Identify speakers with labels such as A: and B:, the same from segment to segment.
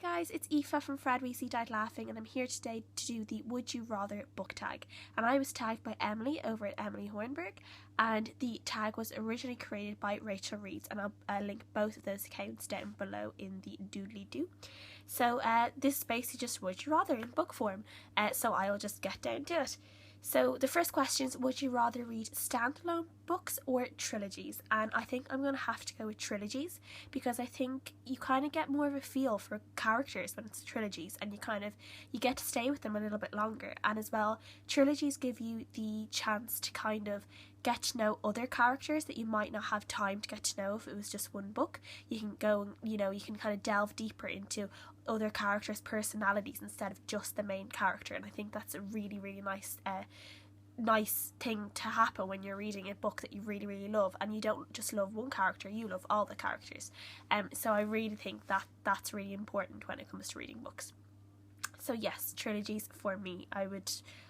A: guys, it's Aoife from Fred Weasley Died Laughing, and I'm here today to do the Would You Rather book tag. And I was tagged by Emily over at Emily Hornberg, and the tag was originally created by Rachel Reeds, and I'll link both of those accounts down below in the doodly-doo. So this is basically just Would You Rather in book form, so I'll just get down to it. So the first question is, would you rather read standalone books or trilogies? And I think I'm going to have to go with trilogies, because I think you kind of get more of a feel for characters when it's trilogies, and you get to stay with them a little bit longer. And as well, trilogies give you the chance to kind of get to know other characters that you might not have time to get to know if it was just one book. You can go, you can kind of delve deeper into other characters' personalities instead of just the main character, and I think that's a really, really nice thing to happen when you're reading a book that you really, really love, and you don't just love one character, you love all the characters. So I really think that that's really important when it comes to reading books. So yes, trilogies for me.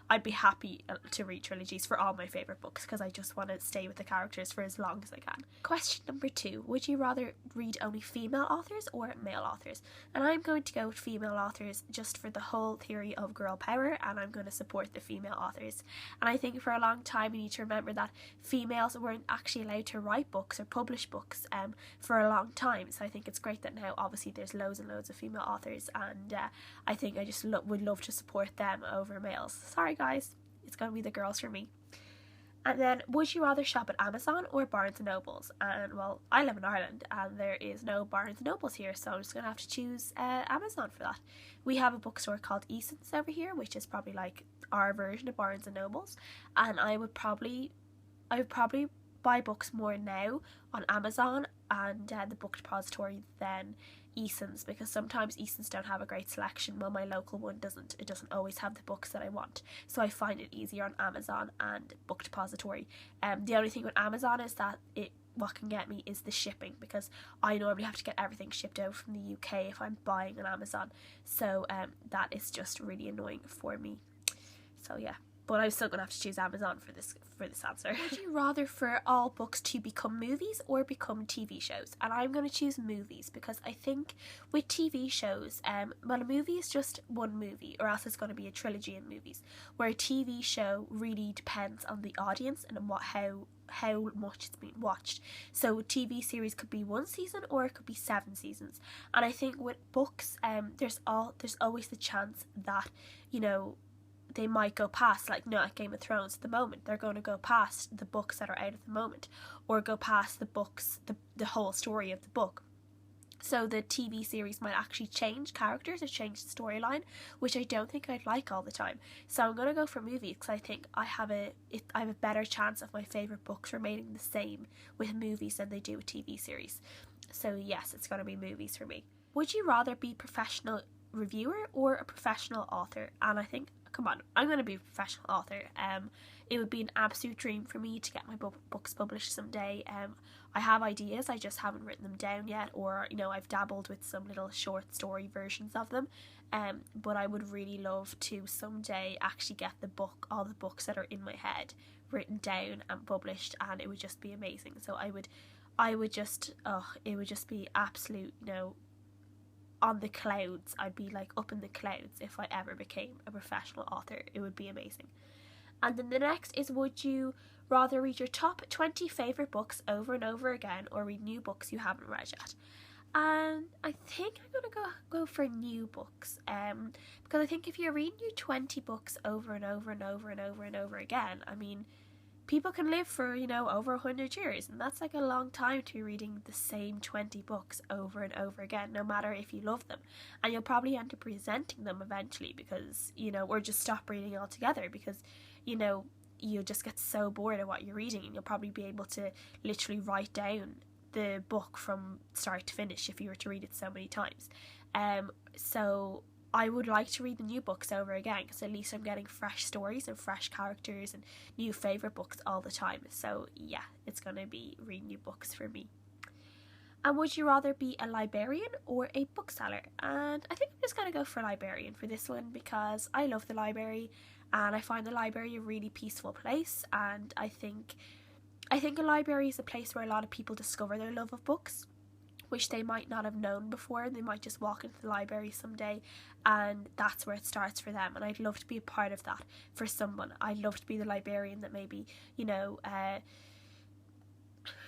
A: I'd be happy to read trilogies for all my favourite books, because I just want to stay with the characters for as long as I can. Question number 2. Would you rather read only female authors or male authors? And I'm going to go with female authors just for the whole theory of girl power, and I'm going to support the female authors. And I think for a long time we need to remember that females weren't actually allowed to write books or publish books for a long time. So I think it's great that now obviously there's loads and loads of female authors, and I think I just would love to support them over males. Sorry guys, it's going to be the girls for me. And then, would you rather shop at Amazon or Barnes & Nobles? And well, I live in Ireland and there is no Barnes & Nobles here, so I'm just going to have to choose Amazon for that. We have a bookstore called Eason's over here, which is probably like our version of Barnes & Nobles, and I would probably buy books more now on Amazon and the book depository than Eason's, because sometimes Eason's don't have a great selection. Well, my local one doesn't. It doesn't always have the books that I want, so I find it easier on Amazon and book depository. The only thing with Amazon is that what can get me is the shipping, because I normally have to get everything shipped out from the UK if I'm buying on Amazon, so that is just really annoying for me. So yeah, but I'm still going to have to choose Amazon for this answer. Would you rather for all books to become movies or become TV shows? And I'm going to choose movies, because I think with TV shows, well, a movie is just one movie, or else it's going to be a trilogy in movies, where a TV show really depends on the audience and how much it's being watched. So a TV series could be 1 season or it could be 7 seasons. And I think with books, there's always the chance that, they might go past, like Game of Thrones at the moment, they're going to go past the books that are out at the moment, or go past the books, the whole story of the book. So the TV series might actually change characters or change the storyline, which I don't think I'd like all the time. So I'm going to go for movies, because I think I have a better chance of my favourite books remaining the same with movies than they do with TV series. So yes, it's going to be movies for me. Would you rather be a professional reviewer or a professional author? And I think, come on, I'm going to be a professional author. It would be an absolute dream for me to get my books published someday. I have ideas, I just haven't written them down yet, or I've dabbled with some little short story versions of them. But I would really love to someday actually get all the books that are in my head written down and published, and it would just be amazing. So it would just be absolute, on the clouds. I'd be like up in the clouds if I ever became a professional author. It would be amazing. And then the next is, would you rather read your top 20 favourite books over and over again, or read new books you haven't read yet? And I think I'm going to go for new books, because I think if you're reading your 20 books over and over and over and over and over again, I mean, people can live for, over 100 years, and that's like a long time to be reading the same 20 books over and over again, no matter if you love them. And you'll probably end up resenting them eventually, because, or just stop reading altogether, because, you just get so bored of what you're reading, and you'll probably be able to literally write down the book from start to finish if you were to read it so many times. So I would like to read the new books over again, because at least I'm getting fresh stories and fresh characters and new favourite books all the time. So yeah, it's going to be read new books for me. And would you rather be a librarian or a bookseller? And I think I'm just going to go for librarian for this one, because I love the library, and I find the library a really peaceful place, and I think a library is a place where a lot of people discover their love of books. which they might not have known before. They might just walk into the library someday and that's where it starts for them, and I'd love to be a part of that for someone. I'd love to be the librarian that maybe,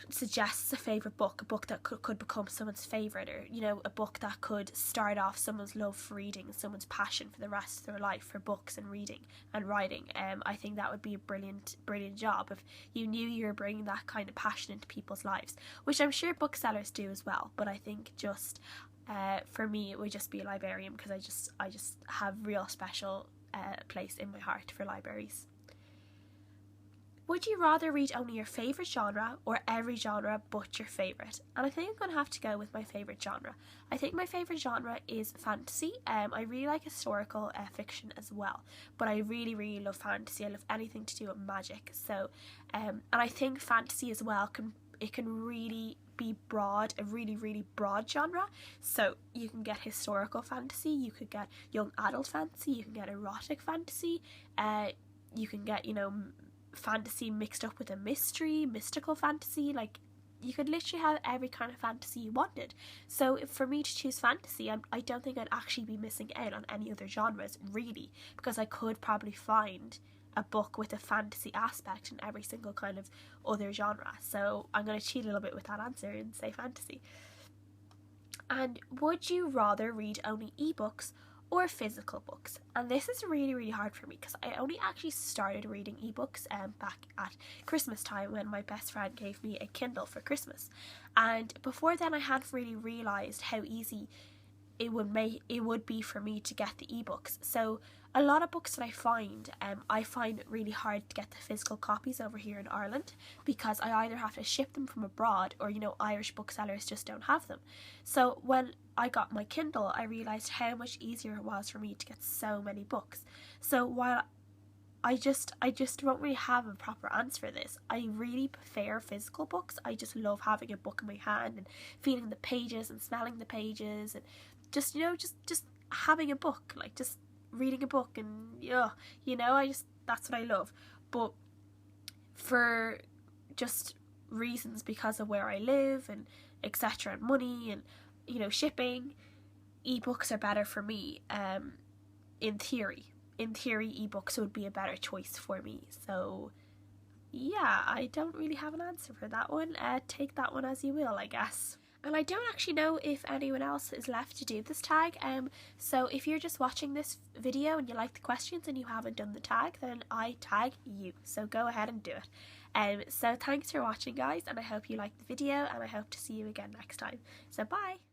A: suggests a favourite book, a book that could become someone's favourite, or a book that could start off someone's love for reading, someone's passion for the rest of their life for books and reading and writing. I think that would be a brilliant job if you knew you were bringing that kind of passion into people's lives, which I'm sure booksellers do as well, but I think just for me it would just be a librarian, because I just have real special place in my heart for libraries. Would you rather read only your favourite genre or every genre but your favourite? And I think I'm going to have to go with my favourite genre. I think my favourite genre is fantasy. I really like historical fiction as well, but I really, really love fantasy. I love anything to do with magic. So, and I think fantasy as well can really be broad, a really, really broad genre. So you can get historical fantasy, you could get young adult fantasy, you can get erotic fantasy, you can get, fantasy mixed up with a mystical fantasy. Like, you could literally have every kind of fantasy you wanted. So for me to choose fantasy, I don't think I'd actually be missing out on any other genres, really, because I could probably find a book with a fantasy aspect in every single kind of other genre. So I'm going to cheat a little bit with that answer and say fantasy. And would you rather read only ebooks or physical books? And this is really, really hard for me, because I only actually started reading ebooks back at Christmas time, when my best friend gave me a Kindle for Christmas, and before then I hadn't really realised how easy it would be for me to get the ebooks. So a lot of books that I find it really hard to get the physical copies over here in Ireland, because I either have to ship them from abroad, or Irish booksellers just don't have them. So when I got my Kindle, I realised how much easier it was for me to get so many books. So while I just don't really have a proper answer for this, I really prefer physical books. I just love having a book in my hand and feeling the pages and smelling the pages, and just having a book, like just reading a book, and that's what I love. But for just reasons, because of where I live and etc., and money and shipping, ebooks are better for me. In theory, ebooks would be a better choice for me. So yeah, I don't really have an answer for that one. Take that one as you will, I guess. And I don't actually know if anyone else is left to do this tag. So if you're just watching this video and you like the questions and you haven't done the tag, then I tag you. So go ahead and do it. So thanks for watching, guys, and I hope you liked the video, and I hope to see you again next time. So bye!